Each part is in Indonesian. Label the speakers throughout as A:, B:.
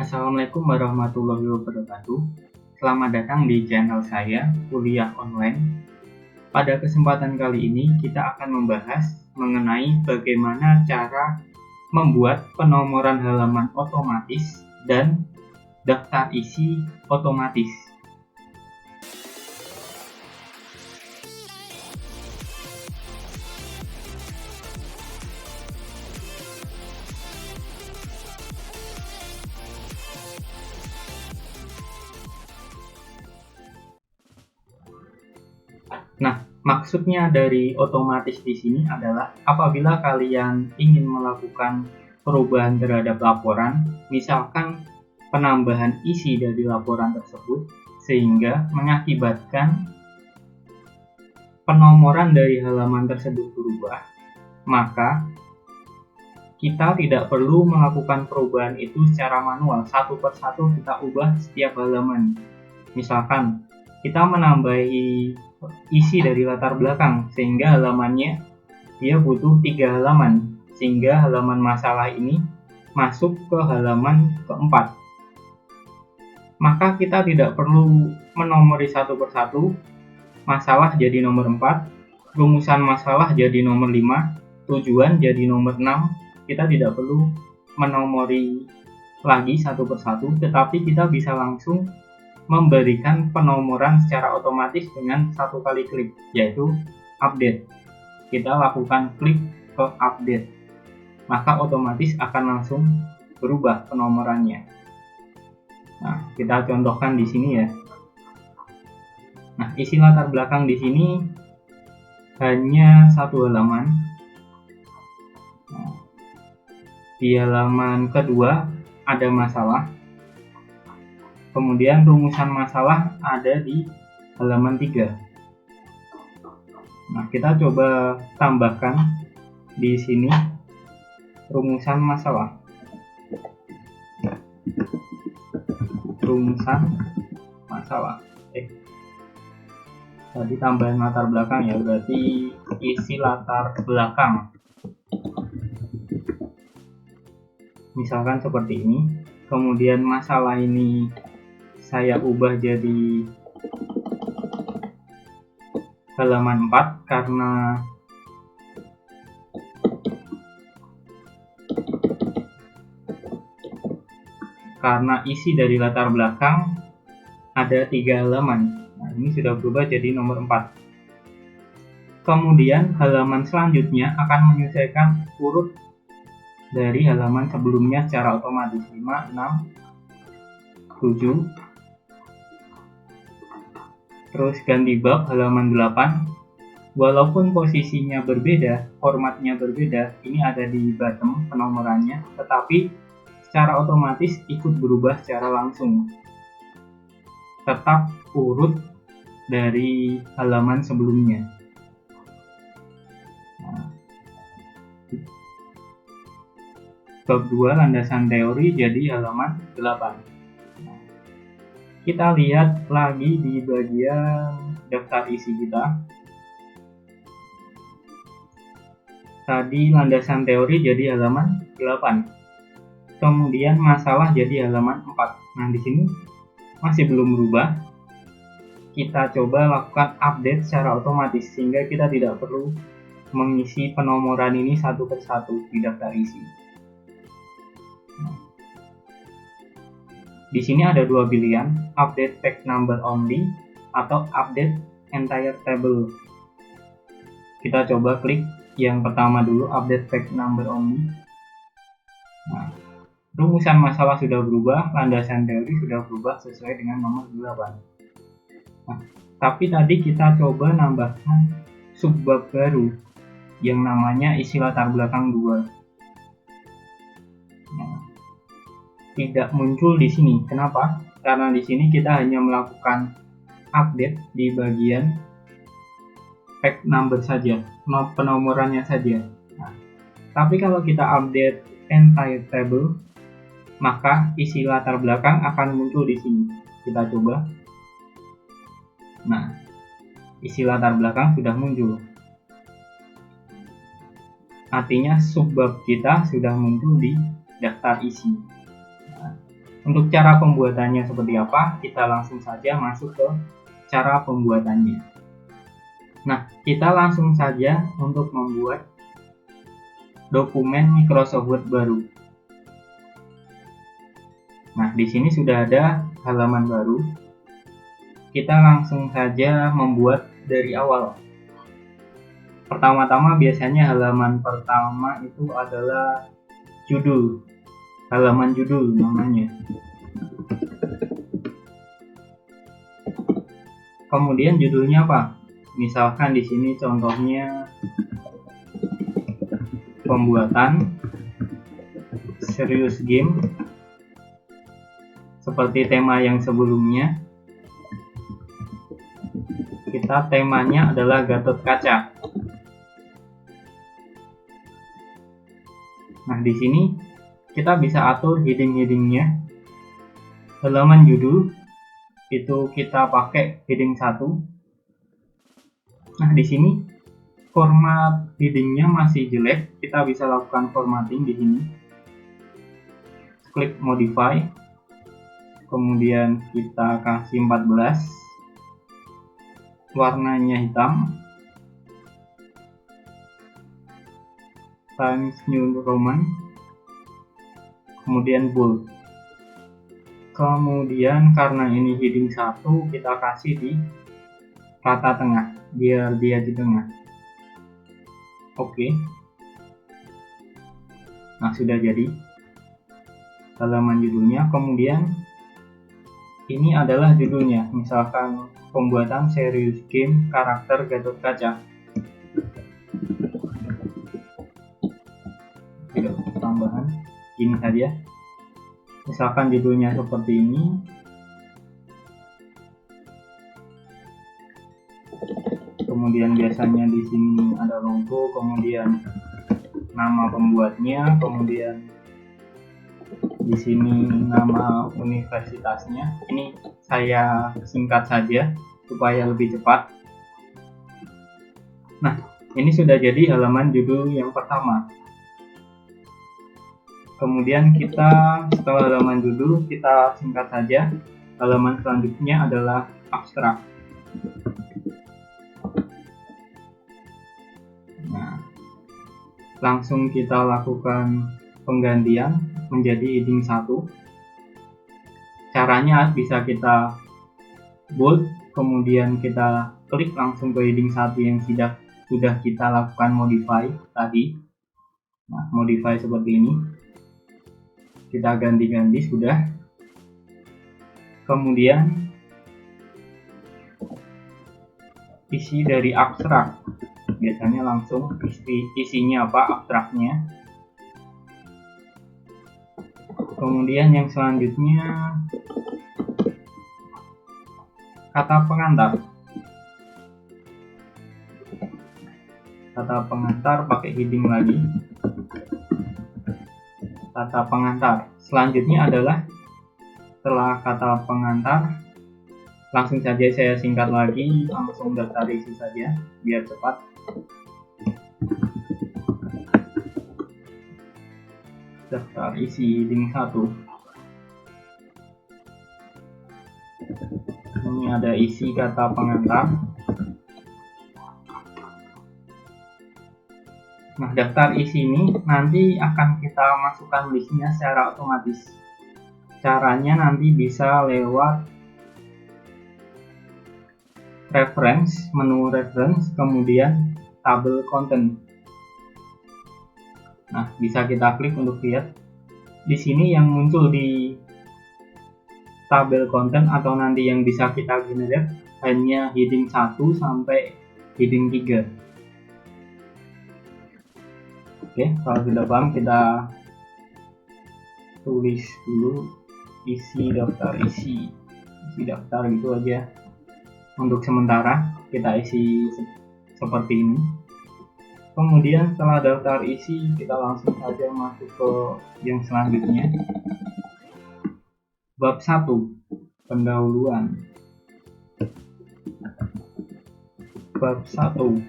A: Assalamualaikum warahmatullahi wabarakatuh. Selamat datang di channel saya, Kuliah Online. Pada kesempatan kali ini, kita akan membahas mengenai bagaimana cara membuat penomoran halaman otomatis dan daftar isi otomatis. Nah, maksudnya dari otomatis di sini adalah apabila kalian ingin melakukan perubahan terhadap laporan, misalkan penambahan isi dari laporan tersebut, sehingga mengakibatkan penomoran dari halaman tersebut berubah, maka kita tidak perlu melakukan perubahan itu secara manual, satu persatu kita ubah setiap halaman. Misalkan kita menambahi isi dari latar belakang sehingga halamannya dia butuh 3 halaman, sehingga halaman masalah ini masuk ke halaman keempat. Maka kita tidak perlu menomori satu persatu, masalah jadi nomor 4, rumusan masalah jadi nomor 5, tujuan jadi nomor 6. Kita tidak perlu menomori lagi satu persatu, tetapi kita bisa langsung memberikan penomoran secara otomatis dengan satu kali klik, yaitu update. Kita lakukan klik ke update, maka otomatis akan langsung berubah penomorannya. Nah, kita contohkan di sini ya. Nah, isi latar belakang di sini hanya satu halaman. Nah, di halaman kedua ada masalah. Kemudian rumusan masalah ada di halaman 3. Nah, kita coba tambahkan di sini rumusan masalah. Rumusan masalah. Tadi tambahan latar belakang ya, berarti isi latar belakang. Misalkan seperti ini. Kemudian masalah ini saya ubah jadi halaman 4 karena isi dari latar belakang ada 3 halaman. Nah, ini sudah berubah jadi nomor 4. Kemudian halaman selanjutnya akan menyesuaikan urut dari halaman sebelumnya secara otomatis. 5, 6, 7. Terus ganti bab halaman 8. Walaupun posisinya berbeda, formatnya berbeda, ini ada di bottom penomorannya, tetapi secara otomatis ikut berubah secara langsung. Tetap urut dari halaman sebelumnya. Bab 2 landasan teori jadi halaman 8. Kita lihat lagi di bagian daftar isi kita. Tadi landasan teori jadi halaman 8. Kemudian masalah jadi halaman 4. Nah, di sini masih belum berubah. Kita coba lakukan update secara otomatis sehingga kita tidak perlu mengisi penomoran ini satu persatu di daftar isi. Di sini ada dua pilihan, update page number only atau update entire table. Kita coba klik yang pertama dulu, update page number only. Nah, rumusan masalah sudah berubah, landasan teori sudah berubah sesuai dengan nomor 8. Nah, tapi tadi kita coba nambahkan subbab baru yang namanya isi latar belakang 2. Nah, tidak muncul di sini. Kenapa? Karena di sini kita hanya melakukan update di bagian page number saja, penomorannya saja. Nah, tapi kalau kita update entire table, maka isi latar belakang akan muncul di sini. Kita coba. Nah, isi latar belakang sudah muncul. Artinya subbab kita sudah muncul di daftar isi. Nah, Untuk cara pembuatannya seperti apa, kita langsung saja masuk ke cara pembuatannya. Nah, kita langsung saja untuk membuat dokumen Microsoft Word baru. Nah, di sini sudah ada halaman baru. Kita langsung saja membuat dari awal. Pertama-tama biasanya halaman pertama itu adalah judul. Halaman judul namanya. Kemudian judulnya apa? Misalkan di sini contohnya pembuatan serius game seperti tema yang sebelumnya. Kita temanya adalah Gatot Kaca. Nah, di sini kita bisa atur heading-headingnya. Halaman judul itu kita pakai heading 1. Nah, di sini format headingnya masih jelek, kita bisa lakukan formatting di sini. Klik modify, kemudian kita kasih 14, warnanya hitam, Times New Roman, kemudian bold. Kemudian karena ini heading 1, kita kasih di rata tengah biar dia di tengah. Oke. Nah, sudah jadi halaman judulnya. Kemudian ini adalah judulnya, misalkan pembuatan serius game karakter Gatot Kaca. Tidak tambahan, ini saja. Misalkan judulnya seperti ini. Kemudian biasanya di sini ada logo, kemudian nama pembuatnya, kemudian di sini nama universitasnya. Ini saya singkat saja supaya lebih cepat. Nah, ini sudah jadi halaman judul yang pertama. Kemudian kita setelah halaman judul, kita singkat saja. Halaman selanjutnya adalah abstrak. Nah, langsung kita lakukan penggantian menjadi heading 1. Caranya bisa kita bold, kemudian kita klik langsung ke heading 1 yang sudah kita lakukan modify tadi. Nah, modify seperti ini. Kita ganti-ganti sudah. Kemudian isi dari abstrak. Biasanya langsung isinya apa, abstraknya. Kemudian yang selanjutnya kata pengantar. Kata pengantar pakai heading lagi. Kata pengantar. Selanjutnya adalah setelah kata pengantar, langsung saja saya singkat lagi, langsung daftar isi saja biar cepat. Daftar isi heading 1. Ini ada isi kata pengantar. Nah, daftar isi ini nanti akan kita masukkan listnya secara otomatis. Caranya nanti bisa lewat reference, menu reference, kemudian tabel content. Nah, bisa kita klik untuk lihat. Di sini yang muncul di tabel content atau nanti yang bisa kita generate hanya heading 1 sampai heading 3. Oke, kalau sudah paham kita tulis dulu isi daftar gitu aja. Untuk sementara kita isi seperti ini. Kemudian setelah daftar isi, kita langsung saja masuk ke yang selanjutnya. Bab 1, pendahuluan. Bab 1,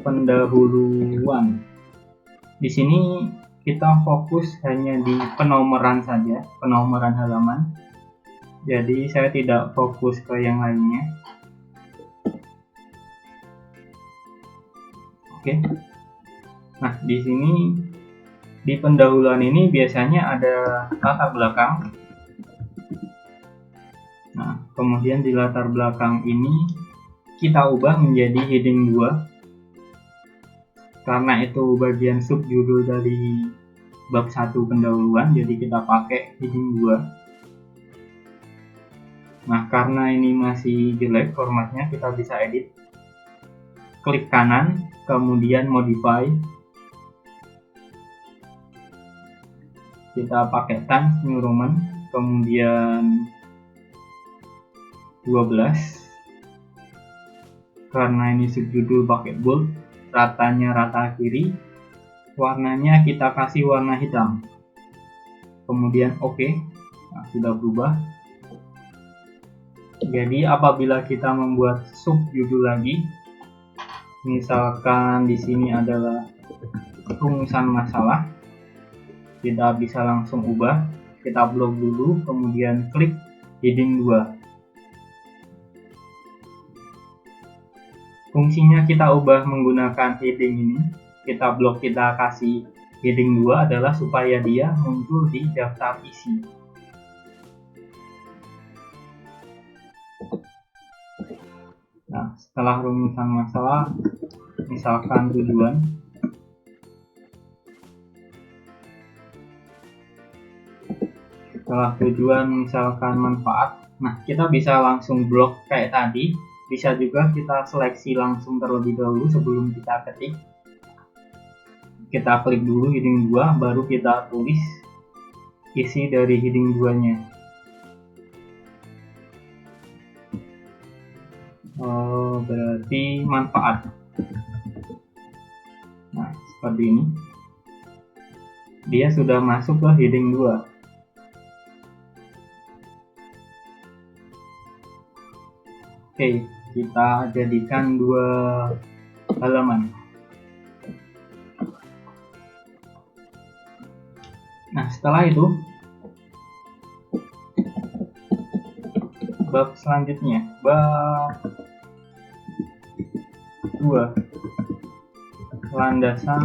A: pendahuluan. Di sini kita fokus hanya di penomoran saja, penomoran halaman. Jadi saya tidak fokus ke yang lainnya. Oke. Nah, di sini di pendahuluan ini biasanya ada latar belakang. Nah, kemudian di latar belakang ini kita ubah menjadi heading 2. Karena itu bagian subjudul dari bab 1 pendahuluan, jadi kita pakai heading 2. Nah, karena ini masih jelek formatnya, kita bisa edit. Klik kanan, kemudian modify. Kita pakai Times New Roman, kemudian 12. Karena ini subjudul pakai bold, ratanya rata kiri, warnanya kita kasih warna hitam. Kemudian oke. Nah, sudah berubah. Jadi apabila kita membuat subjudul lagi, misalkan di sini adalah rumusan masalah, kita bisa langsung ubah. Kita blok dulu, kemudian klik heading 2. Fungsinya kita ubah menggunakan heading ini. Kita blok, kita kasih heading 2 adalah supaya dia muncul di daftar isi. Nah, setelah rumusan masalah, misalkan tujuan, setelah tujuan misalkan manfaat, nah kita bisa langsung blok kayak tadi. Bisa juga kita seleksi langsung terlebih dahulu sebelum kita ketik. Kita klik dulu heading 2, baru kita tulis isi dari heading 2-nya. Berarti manfaat. Nah, seperti ini. Dia sudah masuk ke heading 2. Oke, kita jadikan 2 halaman. Nah, setelah itu bab selanjutnya, bab 2, landasan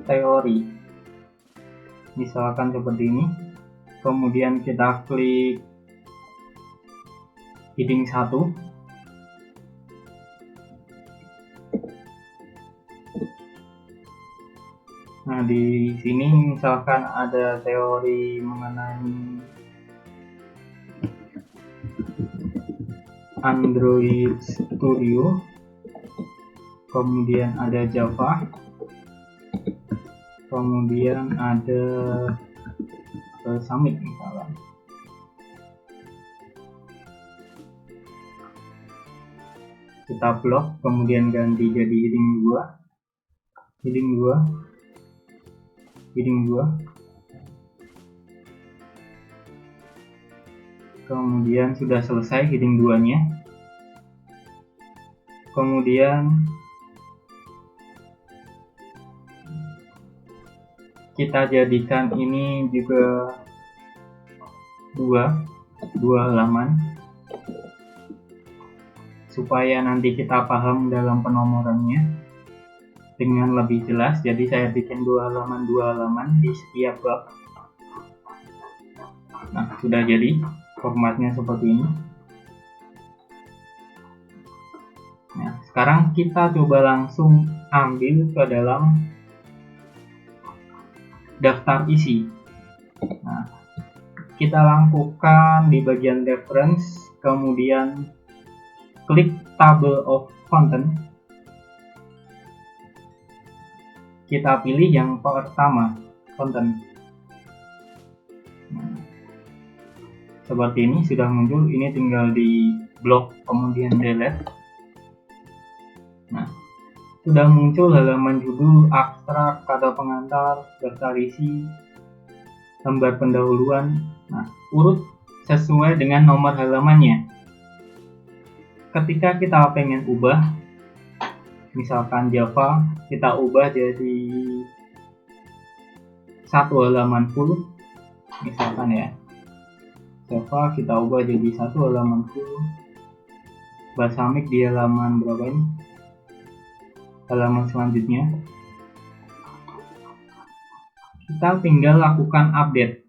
A: teori. Misalkan seperti ini. Kemudian kita klik heading 1. Nah, di sini misalkan ada teori mengenai Android Studio, kemudian ada Java, kemudian ada Summit misalnya. Kita blok, kemudian ganti jadi heading 2, heading 2, heading 2. Kemudian sudah selesai heading 2-nya. Kemudian kita jadikan ini juga dua halaman supaya nanti kita paham dalam penomorannya dengan lebih jelas. Jadi saya bikin 2 halaman di setiap bab. Nah, sudah jadi formatnya seperti ini. Nah, sekarang kita coba langsung ambil ke dalam daftar isi. Nah, kita lakukan di bagian reference, kemudian klik table of content. Kita pilih yang pertama, content. Nah, seperti ini sudah muncul. Ini tinggal di blok kemudian delete. Nah, sudah muncul halaman judul, abstrak, kata pengantar, daftar isi, lembar pendahuluan. Nah, urut sesuai dengan nomor halamannya. Ketika kita pengen ubah, Misalkan Java kita ubah jadi satu halaman full, misalkan ya, Java kita ubah jadi satu halaman full, Balsamiq di halaman berapa ini, halaman selanjutnya. Kita tinggal lakukan update,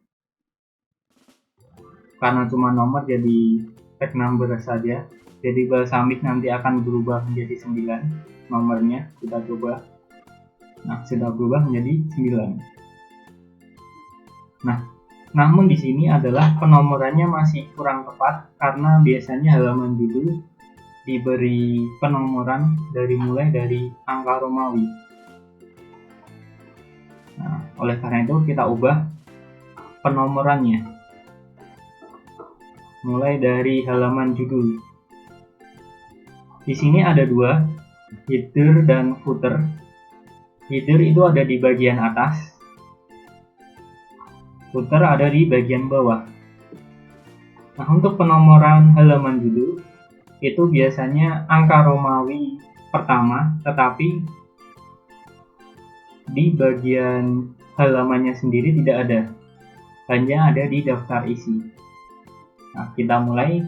A: karena cuma nomor jadi tag number saja, jadi Balsamiq nanti akan berubah menjadi 9 nomornya. Kita coba. Nah, sudah berubah menjadi 9. Nah, namun di sini adalah penomorannya masih kurang tepat, karena biasanya halaman judul diberi penomoran mulai dari angka Romawi. Nah, oleh karena itu kita ubah penomorannya mulai dari halaman judul. Di sini ada dua, header dan footer. Header itu ada di bagian atas, footer ada di bagian bawah. Nah, untuk penomoran halaman judul itu biasanya angka Romawi pertama, tetapi di bagian halamannya sendiri tidak ada, hanya ada di daftar isi. Nah, kita mulai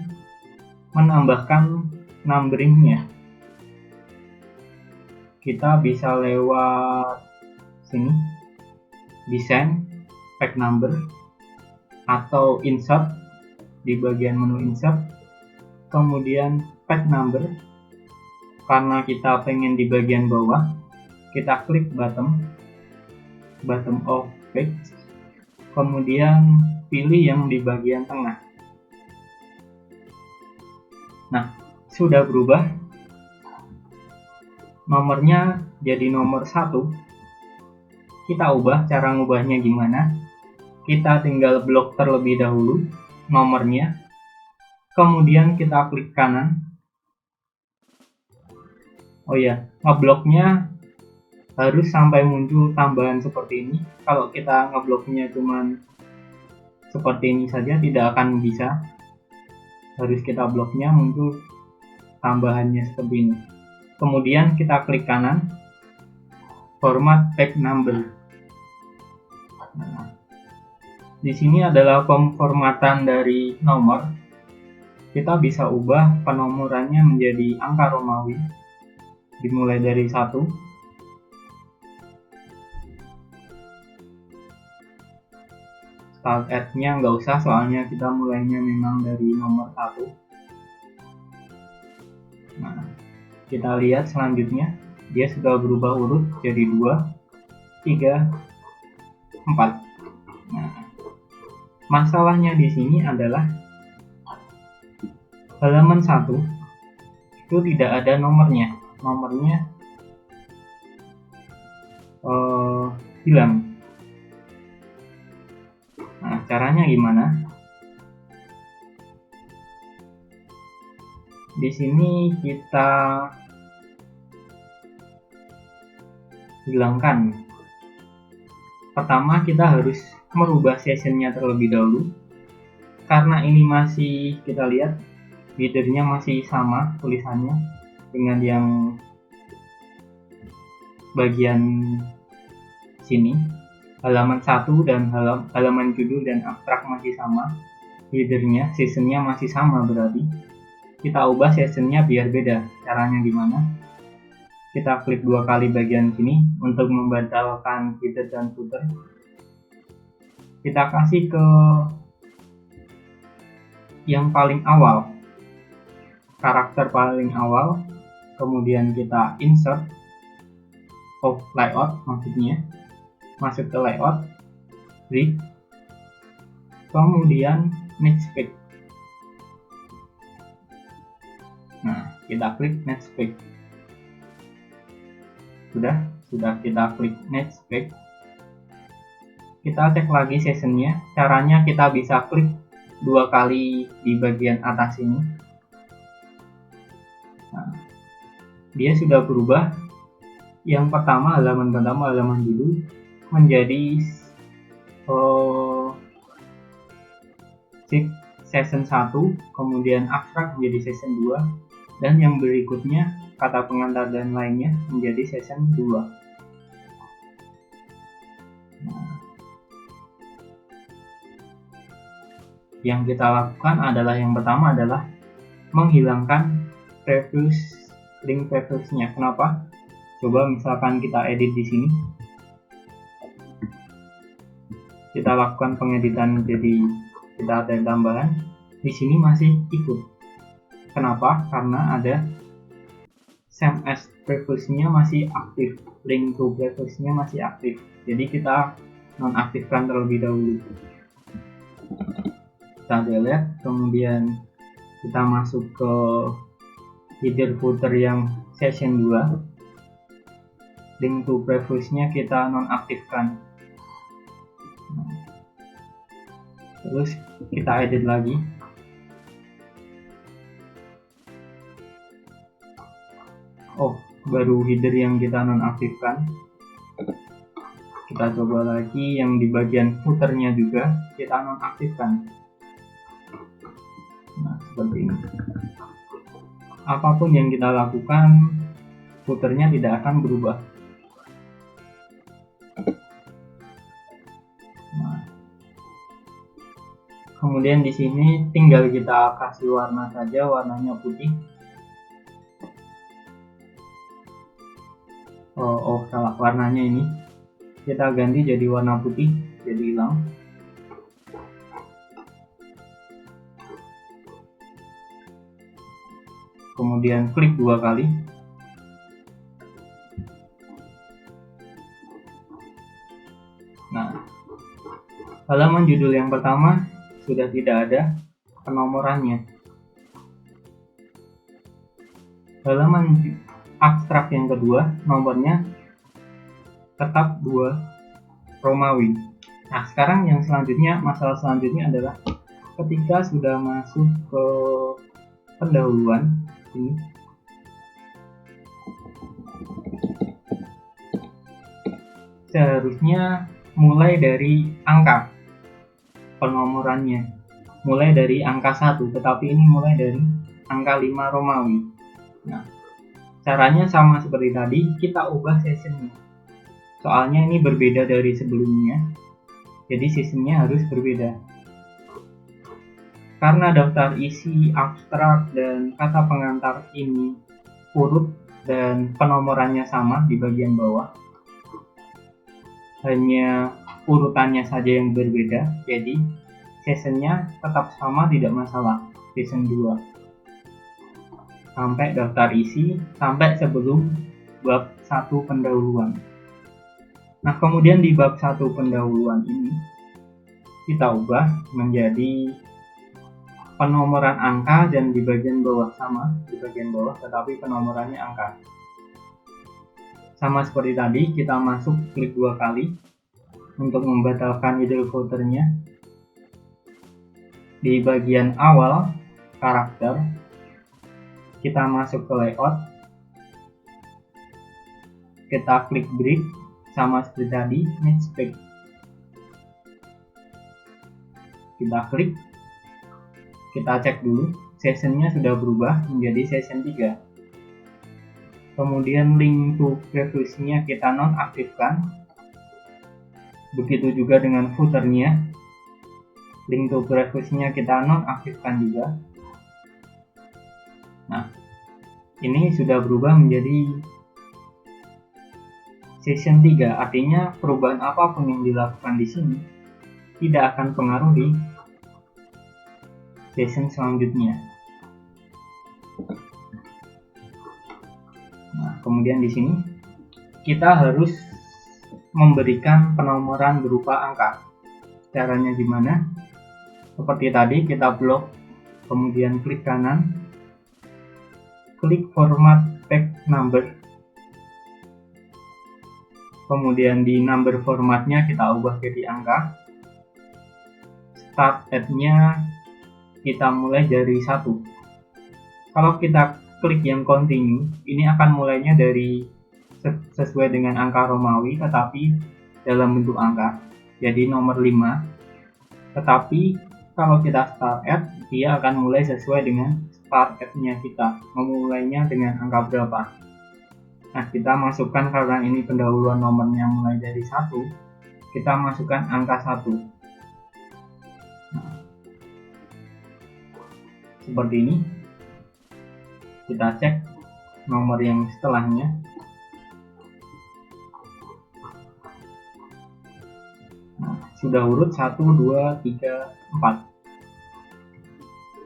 A: menambahkan numberingnya. Kita bisa lewat sini, desain, pack number, atau insert di bagian menu insert, kemudian pack number. Karena kita pengen di bagian bawah, kita klik bottom of page, kemudian pilih yang di bagian tengah. Nah, sudah berubah, nomornya jadi nomor 1. Kita ubah, cara ngubahnya gimana? Kita tinggal blok terlebih dahulu nomornya, kemudian kita klik kanan. Oh ya, ngebloknya harus sampai muncul tambahan seperti ini. Kalau kita ngebloknya cuman seperti ini saja tidak akan bisa. Harus kita bloknya muncul tambahannya seperti ini. Kemudian kita klik kanan, format tag number. Nah, di sini adalah pemformatan dari nomor. Kita bisa ubah penomorannya menjadi angka Romawi, dimulai dari 1. Start at-nya nggak usah, soalnya kita mulainya memang dari nomor 1. Nah, kita lihat selanjutnya, dia sudah berubah urut jadi 2, 3, 4. Nah, masalahnya di sini adalah halaman 1 itu tidak ada nomornya. Nomornya hilang. Nah, caranya gimana? Di sini kita hilangkan. Pertama, kita harus merubah sessionnya terlebih dahulu. Karena ini masih, kita lihat headernya masih sama tulisannya dengan yang bagian sini. Halaman 1 dan halaman judul dan abstrak masih sama, headernya, sessionnya masih sama, berarti kita ubah sessionnya biar beda. Caranya gimana? Kita klik 2 kali bagian sini untuk membatalkan header dan footer. Kita kasih ke yang paling awal, karakter paling awal, kemudian kita insert layout, maksudnya masuk ke layout, klik, kemudian next page. Nah, kita klik next page. Sudah kita klik next page. Kita cek lagi sessionnya. Caranya kita bisa klik 2 kali di bagian atas ini. Nah, dia sudah berubah. Yang pertama, halaman judul menjadi session 1, kemudian abstrak menjadi session 2, dan yang berikutnya kata pengantar dan lainnya menjadi session 2. Yang kita lakukan adalah yang pertama adalah menghilangkan link previous-nya. Kenapa? Coba misalkan kita edit di sini. Kita lakukan pengeditan, jadi kita ada tambahan. Di sini masih ikut. Kenapa? Karena ada same as previous-nya masih aktif, link to previous-nya masih aktif. Jadi kita nonaktifkan terlebih dahulu. Kita delete, kemudian kita masuk ke header footer yang session 2. Link to previous-nya kita nonaktifkan. Terus kita edit lagi. Oh, baru header yang kita nonaktifkan. Kita coba lagi yang di bagian footernya juga kita nonaktifkan. Nah, seperti ini. Apapun yang kita lakukan, footernya tidak akan berubah. Nah, kemudian di sini tinggal kita kasih warna saja, warnanya putih. Oh, salah, warnanya ini kita ganti jadi warna putih, jadi hilang. Kemudian klik 2 kali. Nah, halaman judul yang pertama sudah tidak ada penomorannya. Halaman abstrak yang kedua, nomornya tetap 2 Romawi. Nah, sekarang yang selanjutnya, masalah selanjutnya adalah ketika sudah masuk ke pendahuluan ini, seharusnya mulai dari angka penomorannya, mulai dari angka 1, tetapi ini mulai dari angka 5 Romawi. Nah, caranya sama seperti tadi, kita ubah sessionnya. Soalnya ini berbeda dari sebelumnya, jadi sessionnya harus berbeda. Karena daftar isi, abstrak, dan kata pengantar ini urut dan penomorannya sama di bagian bawah, hanya urutannya saja yang berbeda, jadi sessionnya tetap sama, tidak masalah. Session 2 sampai daftar isi, sampai sebelum bab 1 pendahuluan. Nah, kemudian di bab 1 pendahuluan ini kita ubah menjadi penomoran angka, dan di bagian bawah sama, di bagian bawah tetapi penomorannya angka. Sama seperti tadi, kita masuk klik 2 kali untuk membatalkan header footernya. Di bagian awal karakter kita masuk ke layout, kita klik break, sama seperti tadi, next break. Kita klik, kita cek dulu, sessionnya sudah berubah menjadi session 3. Kemudian link to previous-nya kita nonaktifkan. Begitu juga dengan footernya, link to previous-nya kita nonaktifkan juga. Nah, ini sudah berubah menjadi session 3, artinya perubahan apapun yang dilakukan di sini tidak akan pengaruh di session selanjutnya. Nah, kemudian di sini kita harus memberikan penomoran berupa angka. Caranya gimana? Seperti tadi, kita blok, kemudian klik kanan, klik format text number, kemudian di number formatnya kita ubah jadi angka. Start at-nya kita mulai dari 1. Kalau kita klik yang continue, ini akan mulainya dari sesuai dengan angka Romawi, tetapi dalam bentuk angka, jadi nomor 5. Tetapi kalau kita start at, dia akan mulai sesuai dengan start at-nya kita, memulainya dengan angka berapa. Nah, kita masukkan, karena ini pendahuluan nomornya mulai dari 1, kita masukkan angka 1. Nah, seperti ini. Kita cek nomor yang setelahnya. Nah, sudah urut 1, 2, 3, 4.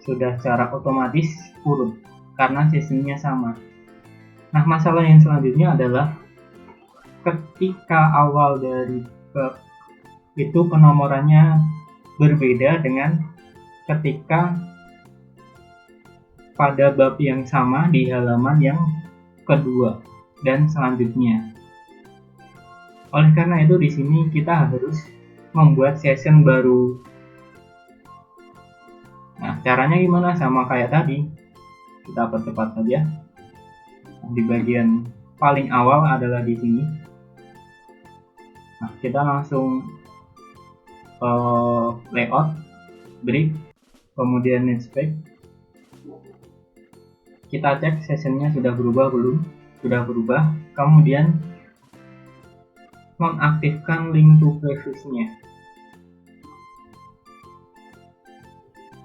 A: Sudah secara otomatis urut karena sistemnya sama. Nah, masalah yang selanjutnya adalah ketika awal dari bab itu penomorannya berbeda dengan ketika pada bab yang sama di halaman yang kedua dan selanjutnya. Oleh karena itu di sini kita harus membuat session baru. Nah, caranya gimana? Sama kayak tadi. Kita percepat saja. Di bagian paling awal adalah di sini. Nah, kita langsung layout, break, kemudian netspec. Kita cek sessionnya sudah berubah belum? Sudah berubah. Kemudian nonaktifkan link to previousnya.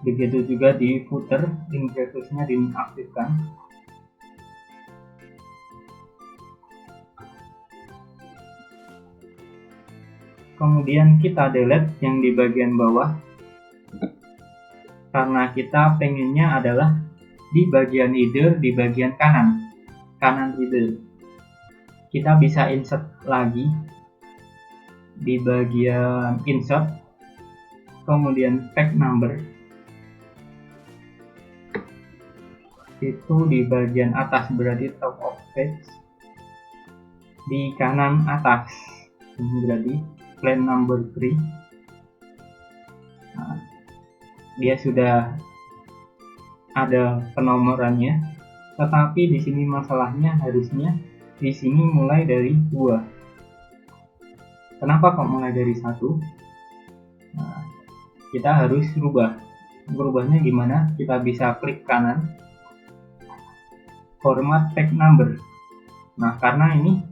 A: Begitu juga di footer, link previousnya dinonaktifkan. Kemudian kita delete yang di bagian bawah, karena kita pengennya adalah di bagian header di bagian kanan header. Kita bisa insert lagi di bagian insert, kemudian tag number itu di bagian atas, berarti top of page di kanan atas, ini berarti plan number 3. Nah, dia sudah ada penomorannya, tetapi di sini masalahnya harusnya di sini mulai dari 2. Kenapa kok mulai dari 1? Nah, kita harus rubah. Berubahnya gimana? Kita bisa klik kanan, format tag number. Nah, karena ini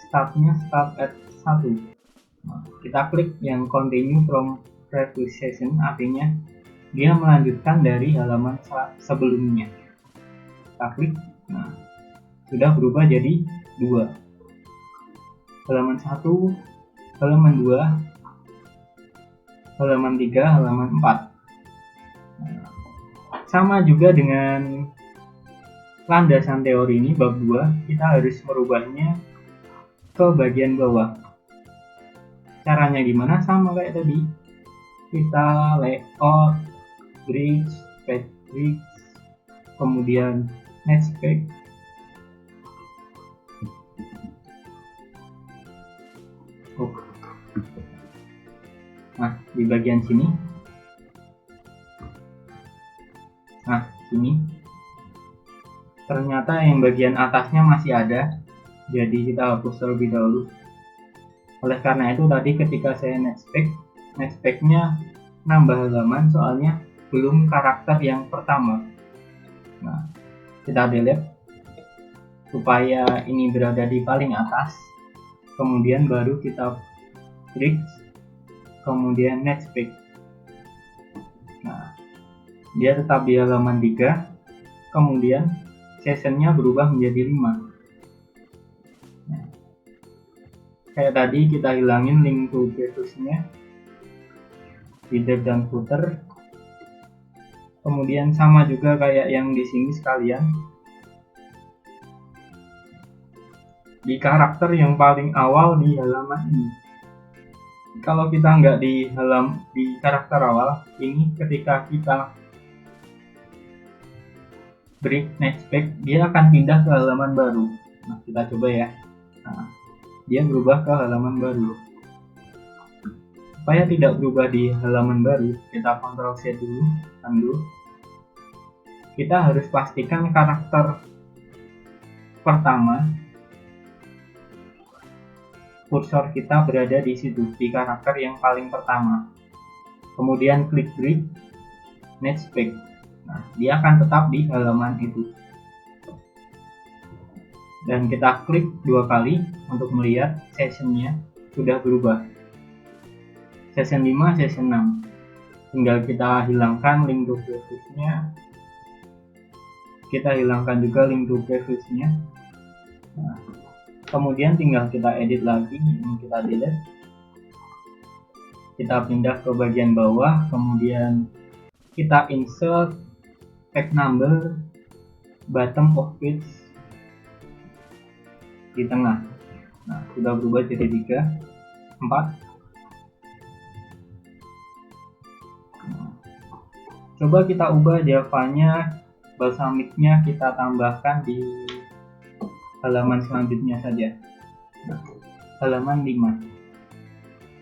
A: startnya start at 1. Nah, kita klik yang continue from previous session, artinya dia melanjutkan dari halaman sebelumnya. Kita klik, nah sudah berubah jadi 2. Halaman 1, halaman 2, halaman 3, halaman 4. Nah, sama juga dengan landasan teori ini, bab 2, kita harus merubahnya ke bagian bawah. Caranya gimana? Sama kayak tadi. Kita layout, bridge, page bridge, kemudian netspec. Nah, di bagian sini. Nah, sini. Ternyata yang bagian atasnya masih ada. Jadi kita hapus terlebih dahulu. Oleh karena itu tadi ketika saya netspec-nya nambah halaman, soalnya belum karakter yang pertama. Nah, kita delete supaya ini berada di paling atas. Kemudian baru kita klik, kemudian netspec. Nah, dia tetap di halaman 3. Kemudian sessionnya berubah menjadi 5. Kayak tadi kita hilangin link to previous-nya, header dan footer. Kemudian sama juga kayak yang di sini sekalian. Di karakter yang paling awal di halaman ini. Kalau kita nggak di karakter awal, ini ketika kita break netspec, dia akan pindah ke halaman baru. Nah, kita coba ya. Nah, dia berubah ke halaman baru. Supaya tidak berubah di halaman baru, kita Ctrl C dulu, undo. Kita harus pastikan karakter pertama, kursor kita berada di situ, di karakter yang paling pertama. Kemudian klik break, netspec. Nah, dia akan tetap di halaman itu. Dan kita klik 2 kali untuk melihat sessionnya sudah berubah. Session 5, session 6. Tinggal kita hilangkan link to previous-nya. Kita hilangkan juga link to previous-nya. Nah, kemudian tinggal kita edit lagi, ini kita delete. Kita pindah ke bagian bawah, kemudian kita insert tag number bottom of page di tengah. Nah, sudah berubah jadi 3, 4. Coba kita ubah Java-nya, balsamicnya kita tambahkan di halaman selanjutnya saja. Nah, halaman 5.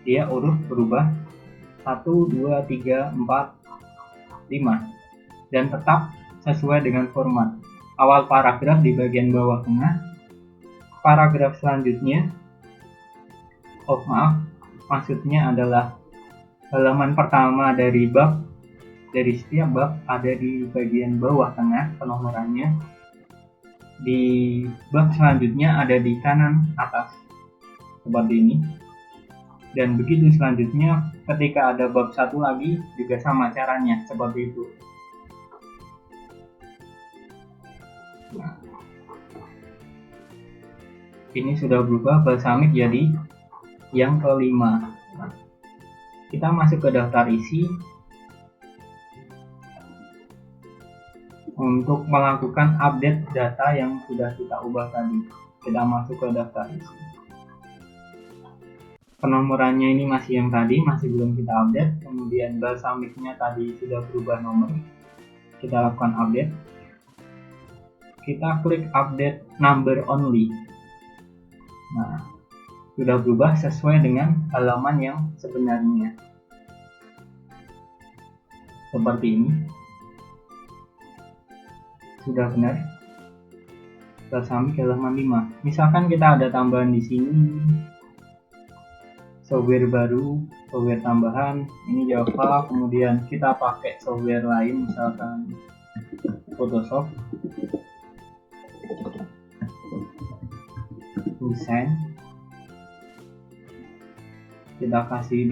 A: Dia urut berubah 1, 2, 3, 4, 5 dan tetap sesuai dengan format. Awal paragraf di bagian bawah tengah, paragraf selanjutnya, maksudnya adalah halaman pertama dari bab, dari setiap bab ada di bagian bawah tengah penomorannya. Di bab selanjutnya ada di kanan atas seperti ini. Dan begitu selanjutnya, ketika ada bab satu lagi juga sama caranya seperti itu. Nah, ini sudah berubah balsamik jadi yang kelima. Nah, kita masuk ke daftar isi untuk melakukan update data yang sudah kita ubah tadi. Kita masuk ke daftar isi. Penomorannya ini masih yang tadi, masih belum kita update. Kemudian balsamicnya tadi sudah berubah nomor. Kita lakukan update. Kita klik update number only. Nah, sudah berubah sesuai dengan halaman yang sebenarnya. Seperti ini. Sudah benar. Balsamic halaman 5. Misalkan kita ada tambahan di sini. Software baru, software tambahan, ini Java, kemudian kita pakai software lain misalkan Photoshop, desain, kita kasih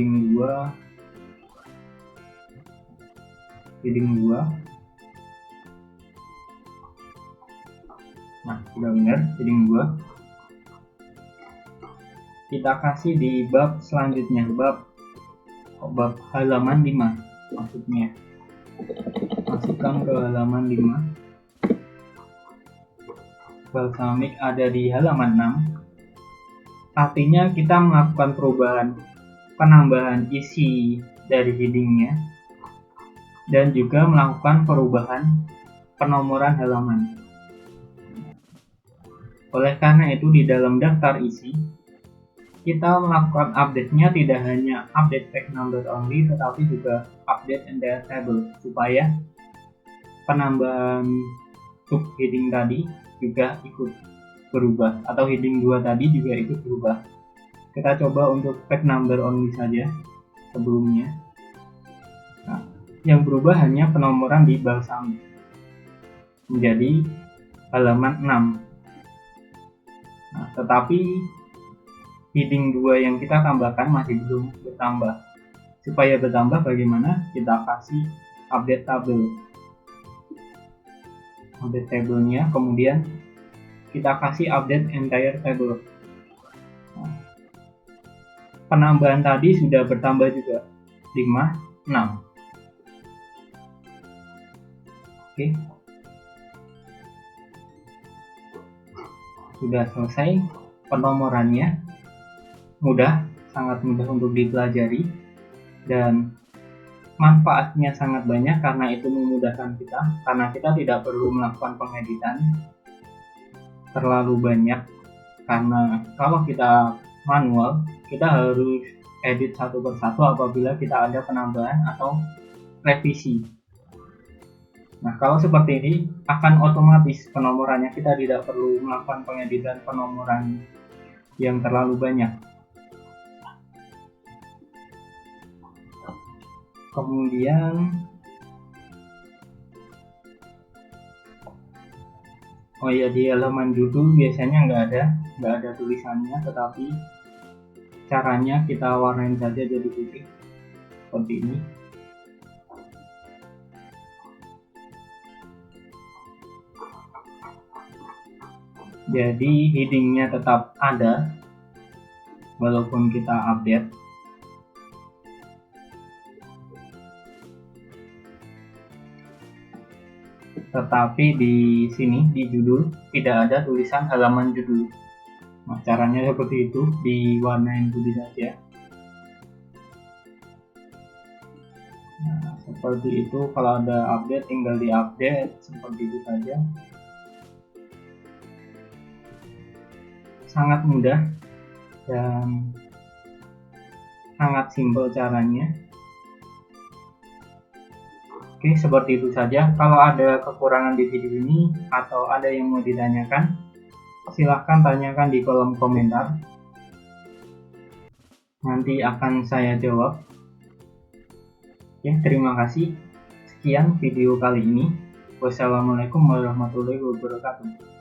A: heading 2, nah sudah benar heading 2. Kita kasih di bab selanjutnya, bab halaman 5 maksudnya. Masukkan ke halaman 5. Balsamic ada di halaman 6. Artinya kita melakukan penambahan isi dari headingnya dan juga melakukan perubahan penomoran halaman. Oleh karena itu di dalam daftar isi kita melakukan update-nya tidak hanya update tag number only, tetapi juga update entire table supaya penambahan sub heading tadi juga ikut berubah, atau heading 2 tadi juga ikut berubah. Kita coba untuk tag number only saja sebelumnya. Nah, yang berubah hanya penomoran di balsamic menjadi halaman 6. Nah, tetapi heading 2 yang kita tambahkan masih belum bertambah. Supaya bertambah bagaimana? Kita kasih update table. Update table-nya, kemudian kita kasih update entire table. Nah, penambahan tadi sudah bertambah juga 5, 6. Oke. Sudah selesai penomorannya. Mudah, sangat mudah untuk dipelajari dan manfaatnya sangat banyak karena itu memudahkan kita, karena kita tidak perlu melakukan pengeditan terlalu banyak, karena kalau kita manual kita harus edit satu persatu apabila kita ada penambahan atau revisi. Nah, kalau seperti ini akan otomatis penomorannya, kita tidak perlu melakukan pengeditan penomoran yang terlalu banyak. Kemudian Oh ya, di halaman judul biasanya nggak ada tulisannya, tetapi caranya kita warnain saja jadi putih seperti ini. Jadi headingnya tetap ada walaupun kita update. Tetapi di sini di judul tidak ada tulisan halaman judul. Nah, caranya seperti itu, diwarnain putih saja. Nah, seperti itu. Kalau ada update tinggal diupdate seperti itu saja. Sangat mudah dan sangat simpel caranya. Oke, seperti itu saja. Kalau ada kekurangan di video ini atau ada yang mau ditanyakan, silahkan tanyakan di kolom komentar. Nanti akan saya jawab. Oke, terima kasih. Sekian video kali ini. Wassalamualaikum warahmatullahi wabarakatuh.